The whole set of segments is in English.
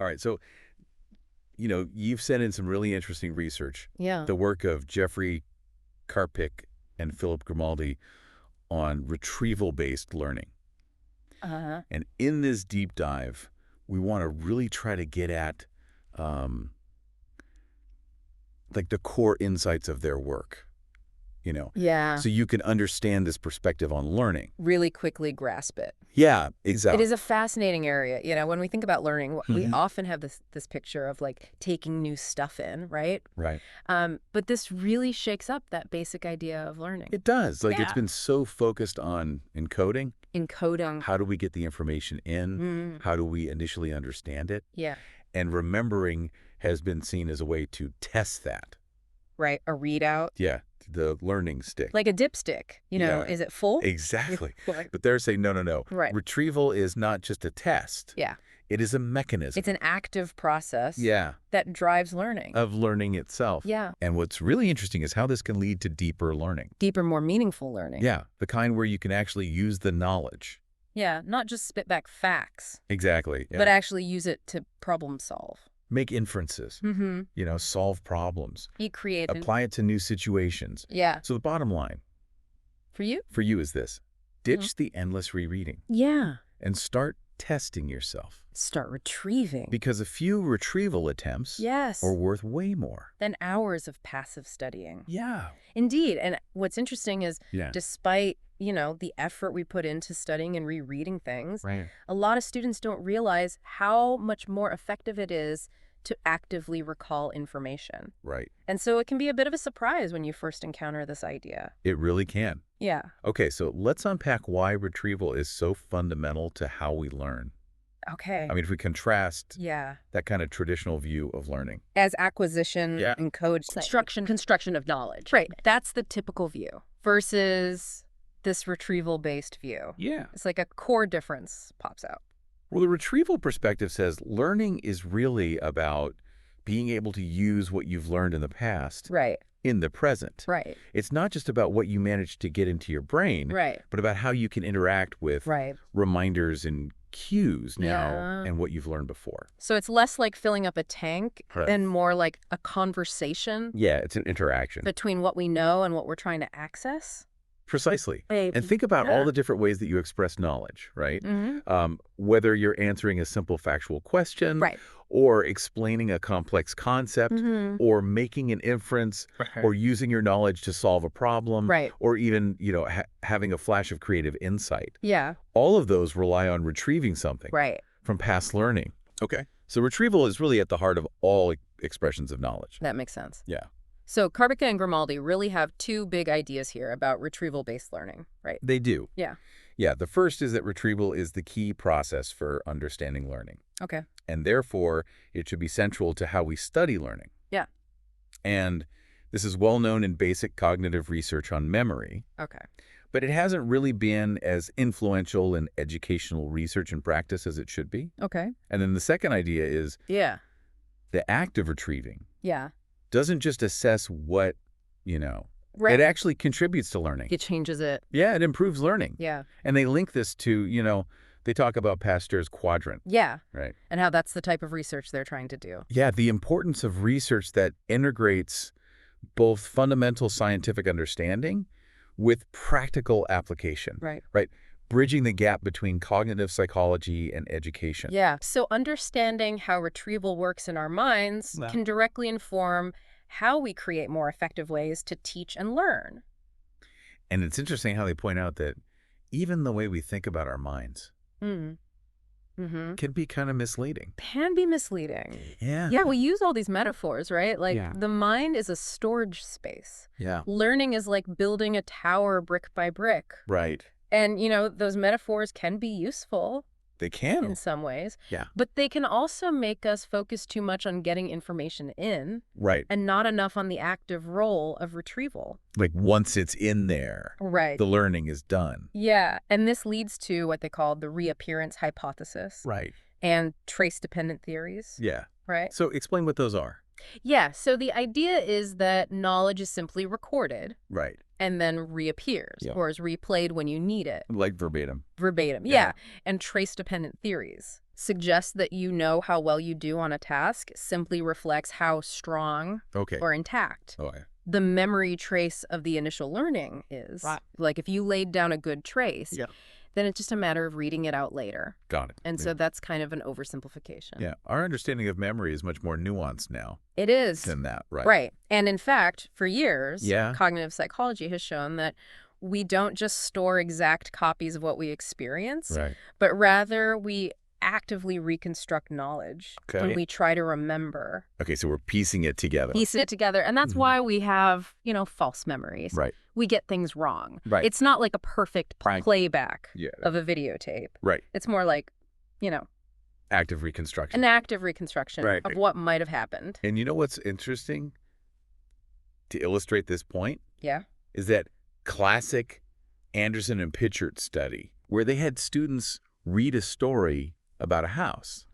All right. So, you've sent in some really interesting research. Yeah. The work of Jeffrey Karpik and Philip Grimaldi on retrieval-based learning. Uh-huh. And in this deep dive, we want to really try to get at like the core insights of their work, Yeah. so you can understand this perspective on learning. Really quickly grasp it. Yeah, It exactly. is a fascinating area. When we think about learning, we Mhm. often have this picture of like taking new stuff in, right? Right. But this really shakes up that basic idea of learning. It does. Like, it's Yeah. been so focused on encoding. Encoding. How do we get the information in? Mm, How do we initially understand it? yeah. And remembering has been seen as a way to test that. Right. A readout. Yeah, the learning stick. Like a dipstick. Yeah. Is it full? Exactly. Right. But they're saying, no. Right. Retrieval is not just a test. Yeah. It is a mechanism. It's an active process Yeah, that drives learning. of learning itself. Yeah. And what's really interesting is how this can lead to deeper learning. Deeper, more meaningful learning. Yeah, the kind where you can actually use the knowledge. Yeah. Not just spit back facts, Exactly. Yeah. but actually use it to problem solve. Make inferences, Mm-hmm. solve problems, Be creative. apply it to new situations. Yeah. So the bottom line For you? for you is this: ditch the endless rereading Yeah. and start testing yourself. Start retrieving. Because a few retrieval attempts Yes. are worth way more. Than hours of passive studying. Yeah. Indeed. And what's interesting is Yeah. despite, the effort we put into studying and rereading things, Right. a lot of students don't realize how much more effective it is to actively recall information. Right. And so it can be a bit of a surprise when you first encounter this idea. It really can. Yeah. Okay, so let's unpack why retrieval is so fundamental to how we learn. Okay. I mean, if we contrast Yeah. that kind of traditional view of learning. As acquisition Yeah. and code construction of knowledge. Right. That's the typical view versus this retrieval-based view. Yeah. It's like a core difference pops out. Well, the retrieval perspective says learning is really about being able to use what you've learned in the past Right. in the present. Right. It's not just about what you managed to get into your brain, Right. but about how you can interact with Right. reminders and cues now Yeah. and what you've learned before. So it's less like filling up a tank Right. and more like a conversation Yeah, it's an interaction. between what we know and what we're trying to access. Precisely. And think about all the different ways that you express knowledge, right? Mm-hmm. Whether you're answering a simple factual question, Right. or explaining a complex concept, Mm-hmm. or making an inference, or using your knowledge to solve a problem, Right. or even, having a flash of creative insight. Yeah. All of those rely on retrieving something Right. from past learning. Okay. So retrieval is really at the heart of all expressions of knowledge. That makes sense. Yeah. So Karpik and Grimaldi really have two big ideas here about retrieval-based learning, right? They do. Yeah. Yeah. The first is that retrieval is the key process for understanding learning. Okay. And therefore, it should be central to how we study learning. Yeah. And this is well known in basic cognitive research on memory, Okay. but it hasn't really been as influential in educational research and practice as it should be. Okay. And then the second idea is Yeah. the act of retrieving Yeah. doesn't just assess what, Right. it actually contributes to learning. It changes it. Yeah, it improves learning. Yeah. And they link this to, they talk about Pasteur's quadrant, Yeah. right? And how that's the type of research they're trying to do. Yeah, the importance of research that integrates both fundamental scientific understanding with practical application, Right. right? Bridging the gap between cognitive psychology and education. Yeah. So understanding how retrieval works in our minds Yeah. can directly inform how we create more effective ways to teach and learn. And it's interesting how they point out that even the way we think about our minds Mm-hmm. can be kind of misleading. Can be misleading. Yeah. Yeah, we use all these metaphors, right? Like Yeah. the mind is a storage space. Yeah. Learning is like building a tower brick by brick. Right. And, those metaphors can be useful They can. in some ways. Yeah. But they can also make us focus too much on getting information in Right. and not enough on the active role of retrieval. Like once it's in there, Right. the learning is done. Yeah. And this leads to what they call the reappearance hypothesis Right. and trace-dependent theories, Yeah. right? So explain what those are. Yeah. So the idea is that knowledge is simply recorded Right. and then reappears or is replayed when you need it. Like verbatim. Verbatim. Yeah. And trace-dependent theories suggests that you know how well you do on a task simply reflects how strong or intact the memory trace of the initial learning is. Right. Like if you laid down a good trace, then it's just a matter of reading it out later. Got it. And so that's kind of an oversimplification. Yeah. Our understanding of memory is much more nuanced now. It is. Than that, right? Right. And in fact, for years, cognitive psychology has shown that we don't just store exact copies of what we experience, but rather we actively reconstruct knowledge when we try to remember. Okay, so we're piecing it together. Piecing it together. And that's why we have, false memories. Right. We get things wrong. Right. It's not like a perfect playback of a videotape. Right. It's more like, active reconstruction. an active reconstruction of what might have happened. And you know what's interesting to illustrate this point? Yeah. Is that classic Anderson and Pitchert study where they had students read a story about a house.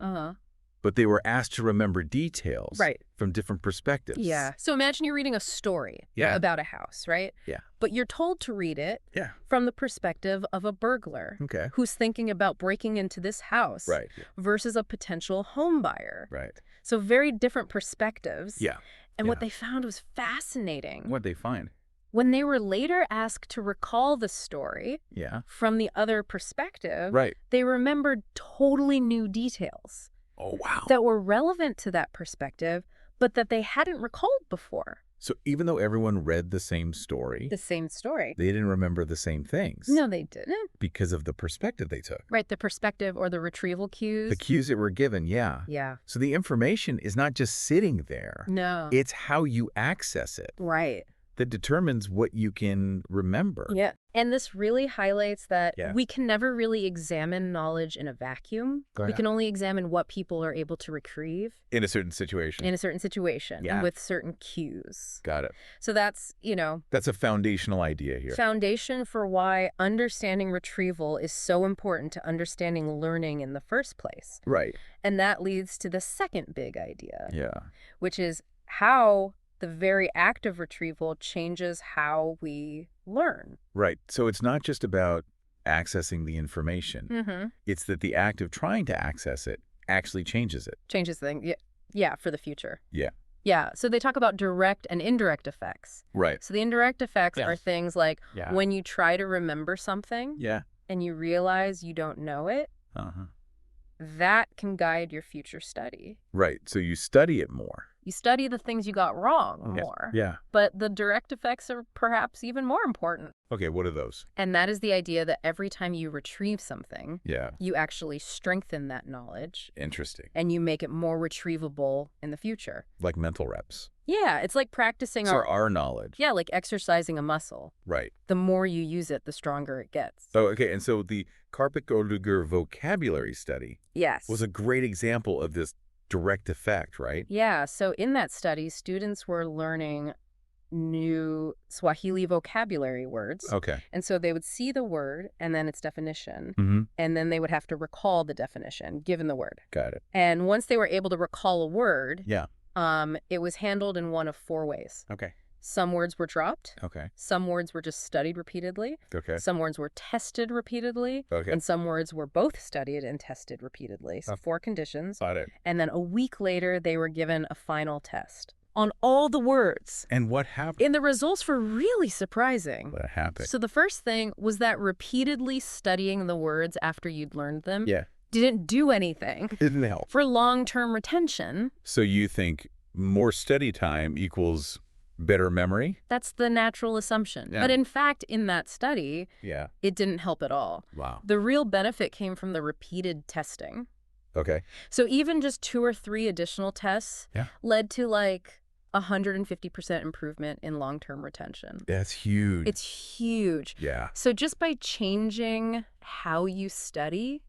But they were asked to remember details from different perspectives. Yeah. So imagine you're reading a story about a house, right? Yeah. But you're told to read it from the perspective of a burglar who's thinking about breaking into this house versus a potential home buyer. Right. So very different perspectives. Yeah. And what they found was fascinating. What'd they find? When they were later asked to recall the story from the other perspective, they remembered totally new details. Oh, wow. That were relevant to that perspective, but that they hadn't recalled before. So even though everyone read the same story, they didn't remember the same things. No, they didn't. Because of the perspective they took. Right, the perspective or the retrieval cues. The cues that were given, yeah. So the information is not just sitting there. No. It's how you access it. Right. That determines what you can remember. Yeah. And this really highlights that we can never really examine knowledge in a vacuum. We can only examine what people are able to retrieve. In a certain situation. And with certain cues. Got it. So that's, That's a foundational idea here. Foundation for why understanding retrieval is so important to understanding learning in the first place. Right. And that leads to the second big idea. Yeah. Which is how the very act of retrieval changes how we learn. Right. So it's not just about accessing the information. It's that the act of trying to access it actually changes it. Changes things. Yeah, for the future. Yeah. Yeah. So they talk about direct and indirect effects. Right. So the indirect effects are things like when you try to remember something and you realize you don't know it, that can guide your future study. Right. So you study it more. You study the things you got wrong more. Yeah. But the direct effects are perhaps even more important. Okay, what are those? And that is the idea that every time you retrieve something, yeah, you actually strengthen that knowledge. Interesting. And you make it more retrievable in the future. Like mental reps. Yeah, it's like practicing our knowledge. Yeah, like exercising a muscle. Right. The more you use it, the stronger it gets. Oh, okay. And so the Karpik-Oduger vocabulary study was a great example of this direct effect, right? Yeah. So in that study, students were learning new Swahili vocabulary words. Okay. And so they would see the word and then its definition. And then they would have to recall the definition given the word. Got it. And once they were able to recall a word, yeah, it was handled in one of four ways. Okay. Some words were dropped. Okay. Some words were just studied repeatedly. Okay. Some words were tested repeatedly. Okay. And some words were both studied and tested repeatedly. So 4 conditions. Got it. And then a week later, they were given a final test on all the words. And what happened? And the results were really surprising. What happened? So the first thing was that repeatedly studying the words after you'd learned them didn't do anything. Didn't help. For long-term retention. So you think more study time equals better memory? That's the natural assumption. Yeah. But in fact, in that study, it didn't help at all. Wow. The real benefit came from the repeated testing. Okay. So even just 2 or 3 additional tests led to like 150% improvement in long-term retention. That's huge. It's huge. Yeah. So just by changing how you study,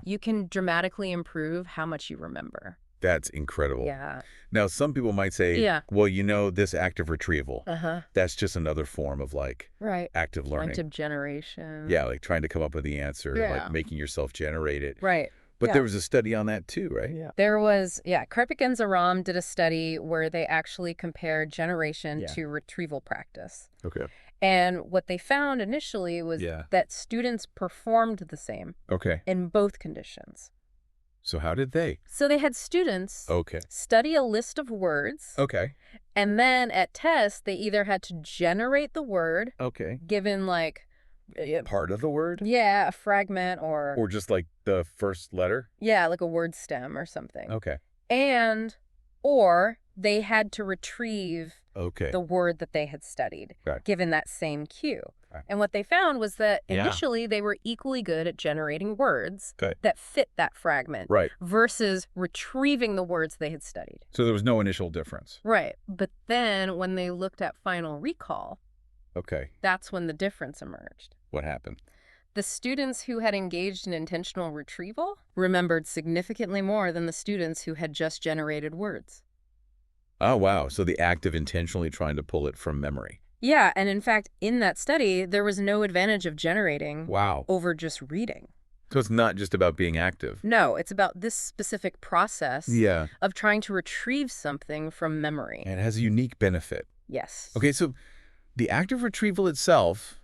you can dramatically improve how much you remember. That's incredible. Yeah. Now, some people might say, well, this active retrieval, that's just another form of like active learning. Active generation. Yeah, like trying to come up with the answer, like making yourself generate it. Right. But there was a study on that too, right? Yeah. There was, Karpik and Zaram did a study where they actually compared generation to retrieval practice. Okay. And what they found initially was that students performed the same in both conditions. So how did they? So they had students study a list of words. And then at tests, they either had to generate the word. Given like... part of the word? Yeah, a fragment or... Or just like the first letter? Yeah, like a word stem or something. Or they had to retrieve the word that they had studied, given that same cue. And what they found was that initially they were equally good at generating words that fit that fragment versus retrieving the words they had studied. So there was no initial difference. Right. But then when they looked at final recall, that's when the difference emerged. What happened? The students who had engaged in intentional retrieval remembered significantly more than the students who had just generated words. Oh, wow. So the act of intentionally trying to pull it from memory. Yeah, and in fact, in that study, there was no advantage of generating over just reading. So it's not just about being active. No, it's about this specific process of trying to retrieve something from memory. And it has a unique benefit. Yes. Okay, so the act of retrieval itself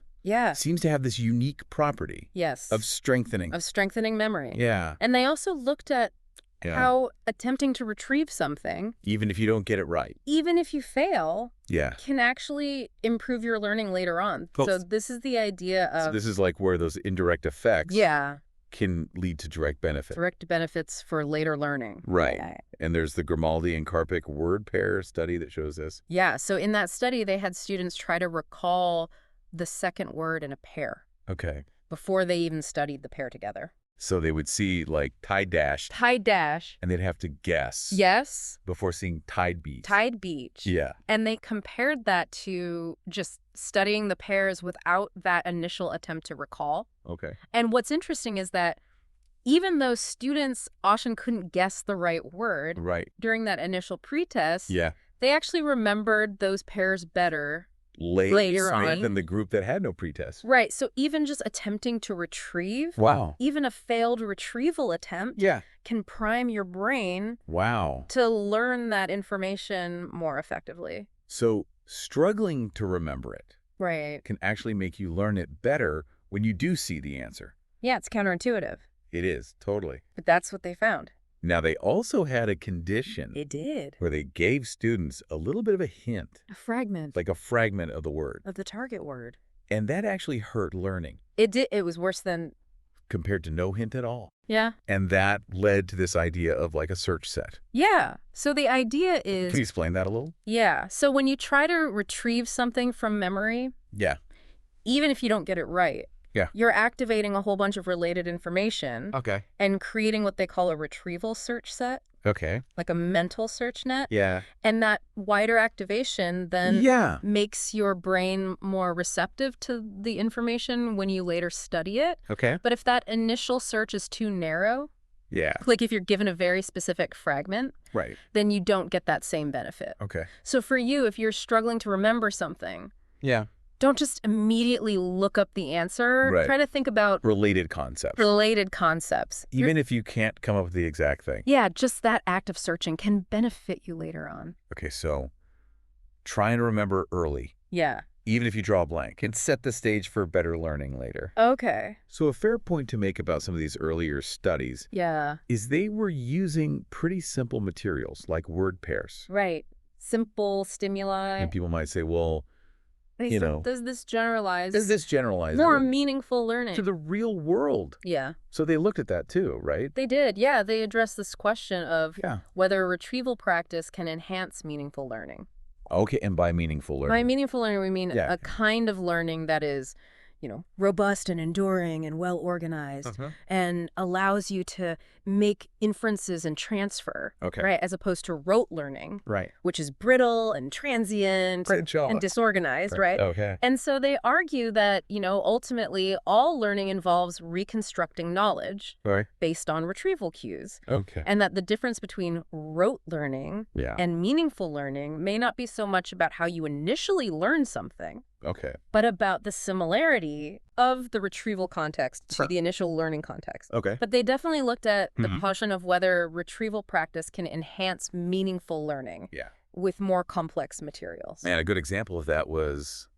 seems to have this unique property of strengthening. Of strengthening memory. Yeah. And they also looked at how attempting to retrieve something, even if you don't get it right, even if you fail, can actually improve your learning later on. So this is the idea of... So this is like where those indirect effects can lead to direct benefits. Direct benefits for later learning. Right. And there's the Grimaldi and Karpik word pair study that shows this. Yeah. So in that study, they had students try to recall the second word in a pair. Before they even studied the pair together. So they would see like tide dash. Tide dash. And they'd have to guess. Yes. Before seeing tide beach. Tide beach. Yeah. And they compared that to just studying the pairs without that initial attempt to recall. And what's interesting is that even though students often couldn't guess the right word during that initial pretest, they actually remembered those pairs better later on than the group that had no pretest. Right. So even just attempting to retrieve, even a failed retrieval attempt can prime your brain to learn that information more effectively. So struggling to remember it can actually make you learn it better when you do see the answer. Yeah, it's counterintuitive. It is, totally. But that's what they found. Now, they also had a condition. It did. Where they gave students a little bit of a hint. A fragment. Like a fragment of the word. Of the target word. And that actually hurt learning. It did. It was worse than... Compared to no hint at all. Yeah. And that led to this idea of like a search set. Yeah. So the idea is... Can you explain that a little? Yeah. So when you try to retrieve something from memory... Even if you don't get it right... You're activating a whole bunch of related information. And creating what they call a retrieval search set. Like a mental search net. And that wider activation then makes your brain more receptive to the information when you later study it. But if that initial search is too narrow, like if you're given a very specific fragment, then you don't get that same benefit. So for you, if you're struggling to remember something, don't just immediately look up the answer. Try to think about... Related concepts. Related concepts. Even if you can't come up with the exact thing. Yeah, just that act of searching can benefit you later on. Okay, so trying to remember early. Yeah. Even if you draw a blank. Can set the stage for better learning later. Okay. So a fair point to make about some of these earlier studies is they were using pretty simple materials like word pairs. Right. Simple stimuli. And people might say, well... Does this generalize more meaningful learning to the real world? Yeah. So they looked at that too, right? They did. Yeah. They addressed this question of whether retrieval practice can enhance meaningful learning. Okay. And by meaningful learning? By meaningful learning, we mean a kind of learning that is, robust and enduring and well organized and allows you to make inferences and transfer, right? As opposed to rote learning, which is brittle and transient and disorganized, right? And so they argue that, ultimately all learning involves reconstructing knowledge based on retrieval cues. And that the difference between rote learning and meaningful learning may not be so much about how you initially learn something, but about the similarity of the retrieval context to the initial learning context. But they definitely looked at the question of whether retrieval practice can enhance meaningful learning with more complex materials. And a good example of that was...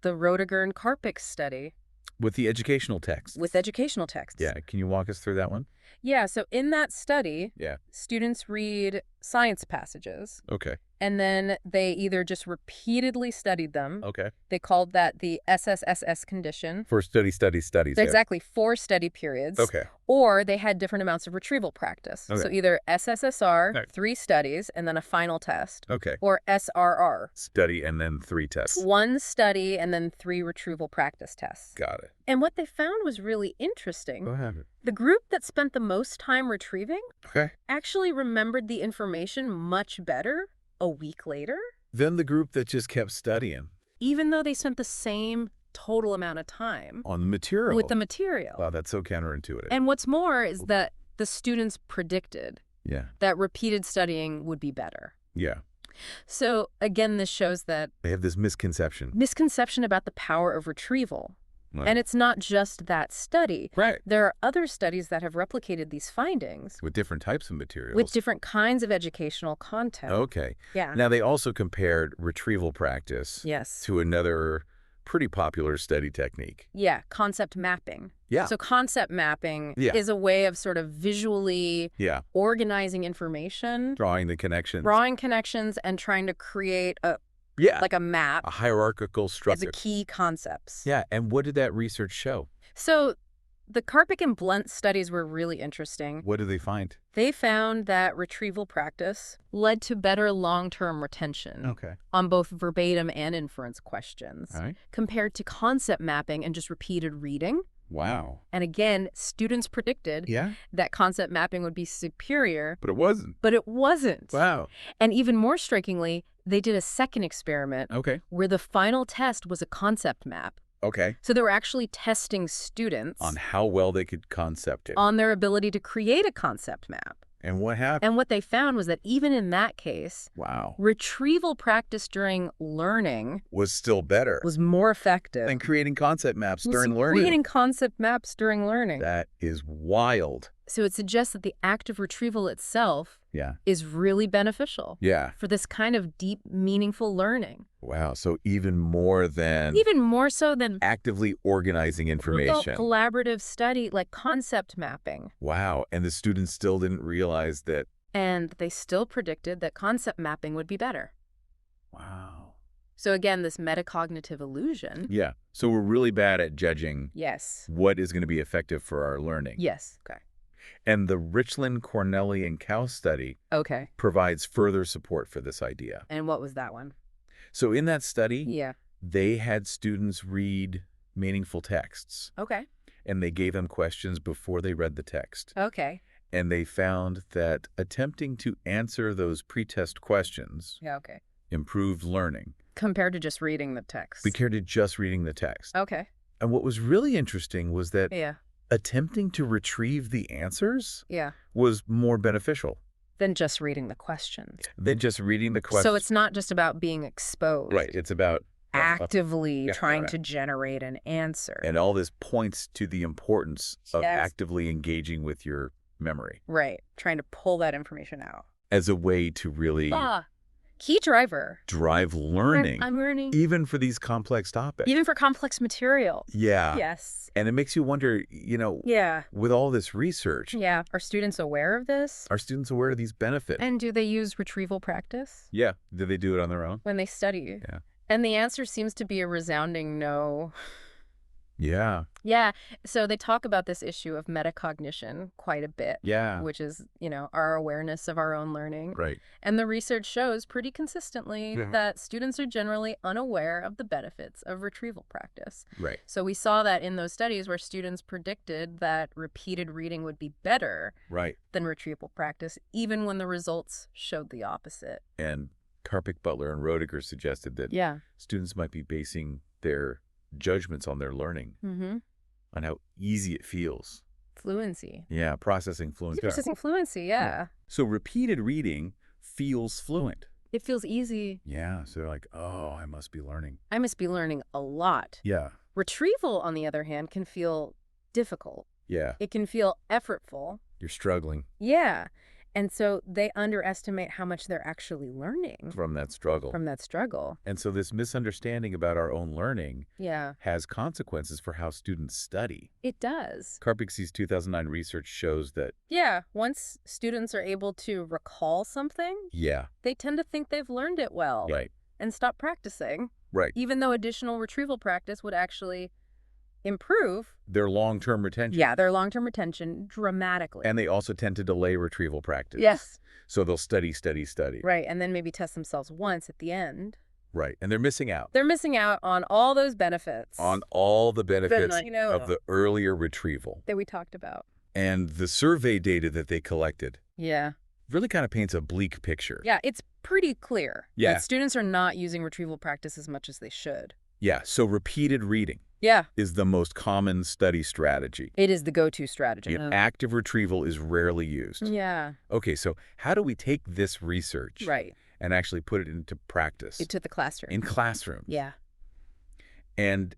the Roediger and Karpik study. With the educational text. With educational texts. Yeah. Can you walk us through that one? Yeah. So in that study, students read science passages. Okay. And then they either just repeatedly studied them. Okay. They called that the SSSS condition. For studies. Exactly. 4 study periods. Okay. Or they had different amounts of retrieval practice. Okay. So either SSSR, 3 studies, and then a final test. Okay. Or SRR. Study and then 3 tests. 1 study and then 3 retrieval practice tests. Got it. And what they found was really interesting. Go ahead. The group that spent the most time retrieving Okay. actually remembered the information much better a week later. Then the group that just kept studying. Even though they spent the same total amount of time. On the material. With the material. Wow, that's so counterintuitive. And what's more is that the students predicted Yeah. that repeated studying would be better. Yeah. So again, this shows that They have this misconception. Misconception about the power of retrieval. Right. And it's not just that study. Right. There are other studies that have replicated these findings. With different types of materials. With different kinds of educational content. Okay. Yeah. Now, they also compared retrieval practice to another pretty popular study technique. Yeah, concept mapping. Yeah. So concept mapping is a way of sort of visually organizing information. Drawing the connections. Drawing connections and trying to create like a map. A hierarchical structure. As the key concepts. Yeah, and what did that research show? So the Karpik and Blunt studies were really interesting. What did they find? They found that retrieval practice led to better long-term retention on both verbatim and inference questions compared to concept mapping and just repeated reading. Wow. And again, students predicted that concept mapping would be superior. But it wasn't. But it wasn't. Wow. And even more strikingly, they did a second experiment where the final test was a concept map. Okay. So they were actually testing students on how well they could concept it. On their ability to create a concept map. And what happened? And what they found was that even in that case, retrieval practice during learning was still better. Was more effective than creating concept maps during learning. Creating concept maps during learning. That is wild. So it suggests that the act of retrieval itself is really beneficial for this kind of deep, meaningful learning. Wow. So even more so than actively organizing information. Collaborative study like concept mapping. Wow. And the students still didn't realize that. And they still predicted that concept mapping would be better. Wow. So again, this metacognitive illusion. Yeah. So we're really bad at judging what is going to be effective for our learning. Yes. Okay. And the Richland, Cornelli, and Cow study provides further support for this idea. And what was that one? So in that study, they had students read meaningful texts. Okay. And they gave them questions before they read the text. Okay. And they found that attempting to answer those pretest questions improved learning. Compared to just reading the text. Compared to just reading the text. Okay. And what was really interesting was that attempting to retrieve the answers was more beneficial. Than just reading the questions. So it's not just about being exposed. Right. It's about actively trying to generate an answer. And all this points to the importance of actively engaging with your memory. Right. Trying to pull that information out. As a way to really... Key driver. Drive learning. I'm learning. Even for these complex topics. Even for complex material. Yeah. Yes. And it makes you wonder, with all this research. Yeah. Are students aware of this? Are students aware of these benefits? And do they use retrieval practice? Yeah. Do they do it on their own? When they study. Yeah. And the answer seems to be a resounding no. Yeah. Yeah. So they talk about this issue of metacognition quite a bit. Yeah. Which is, our awareness of our own learning. Right. And the research shows pretty consistently that students are generally unaware of the benefits of retrieval practice. Right. So we saw that in those studies where students predicted that repeated reading would be better than retrieval practice, even when the results showed the opposite. And Karpik, Butler, and Roediger suggested that students might be basing their judgments on their learning, on how easy it feels. Fluency. Yeah, processing fluency. Processing fluency, yeah. So repeated reading feels fluent. It feels easy. Yeah, so they're like, oh, I must be learning. I must be learning a lot. Yeah. Retrieval, on the other hand, can feel difficult. Yeah. It can feel effortful. You're struggling. Yeah. And so they underestimate how much they're actually learning. From that struggle. From that struggle. And so this misunderstanding about our own learning has consequences for how students study. It does. Karpik's 2009 research shows that... Yeah, once students are able to recall something, they tend to think they've learned it well. Right. And stop practicing. Right. Even though additional retrieval practice would actually improve their long-term retention. Yeah, their long-term retention dramatically. And they also tend to delay retrieval practice. Yes. So they'll study. Right, and then maybe test themselves once at the end. Right, and they're missing out. They're missing out on all those benefits. On all the benefits of the earlier retrieval. That we talked about. And the survey data that they collected really kind of paints a bleak picture. Yeah, it's pretty clear that students are not using retrieval practice as much as they should. Yeah, so repeated reading is the most common study strategy. It is the go-to strategy. Active retrieval is rarely used. Yeah. Okay, so how do we take this research and actually put it into practice? Into the classroom. In classrooms. Yeah. And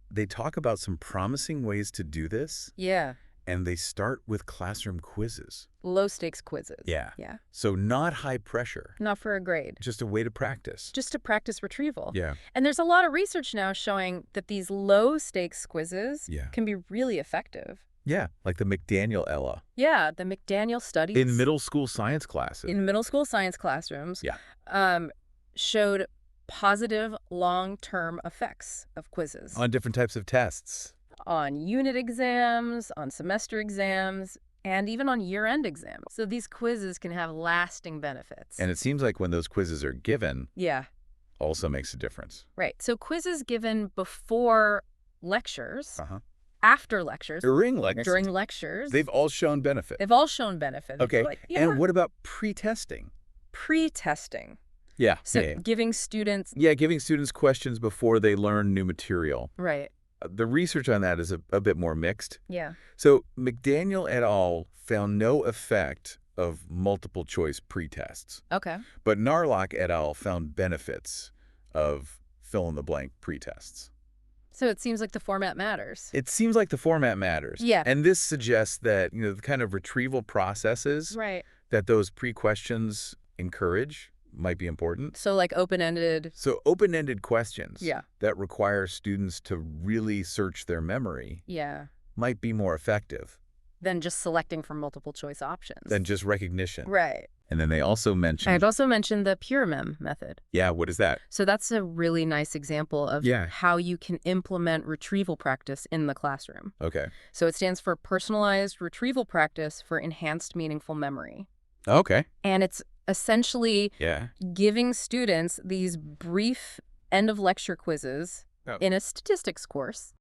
they talk about some promising ways to do this. Yeah. And they start with classroom quizzes. Low-stakes quizzes. Yeah. So not high pressure. Not for a grade. Just a way to practice. Just to practice retrieval. Yeah. And there's a lot of research now showing that these low-stakes quizzes can be really effective. Yeah, like the McDaniel Ella. Yeah, the McDaniel studies. In middle school science classes. In middle school science classrooms. Showed positive long-term effects of quizzes. On different types of tests. On unit exams, on semester exams, and even on year-end exams. So these quizzes can have lasting benefits. And it seems like when those quizzes are given, also makes a difference. Right. So quizzes given before lectures, after lectures, during lectures, they've all shown benefit. Okay. And what about pre-testing? Pre-testing. Yeah. So giving students... giving students questions before they learn new material. Right. The research on that is a bit more mixed. Yeah. So McDaniel et al. Found no effect of multiple choice pretests. Okay. But Narlock et al. Found benefits of fill-in-the-blank pretests. So it seems like the format matters. It seems like the format matters. Yeah. And this suggests that, the kind of retrieval processes that those pre-questions encourage might be important. So like open-ended. So open-ended questions that require students to really search their memory might be more effective. Than just selecting from multiple choice options. Than just recognition. Right. And then they also mentioned... I'd also mentioned the PureMem method. Yeah, what is that? So that's a really nice example of how you can implement retrieval practice in the classroom. Okay. So it stands for Personalized Retrieval Practice for Enhanced Meaningful Memory. Okay. And it's essentially giving students these brief end-of-lecture quizzes in a statistics course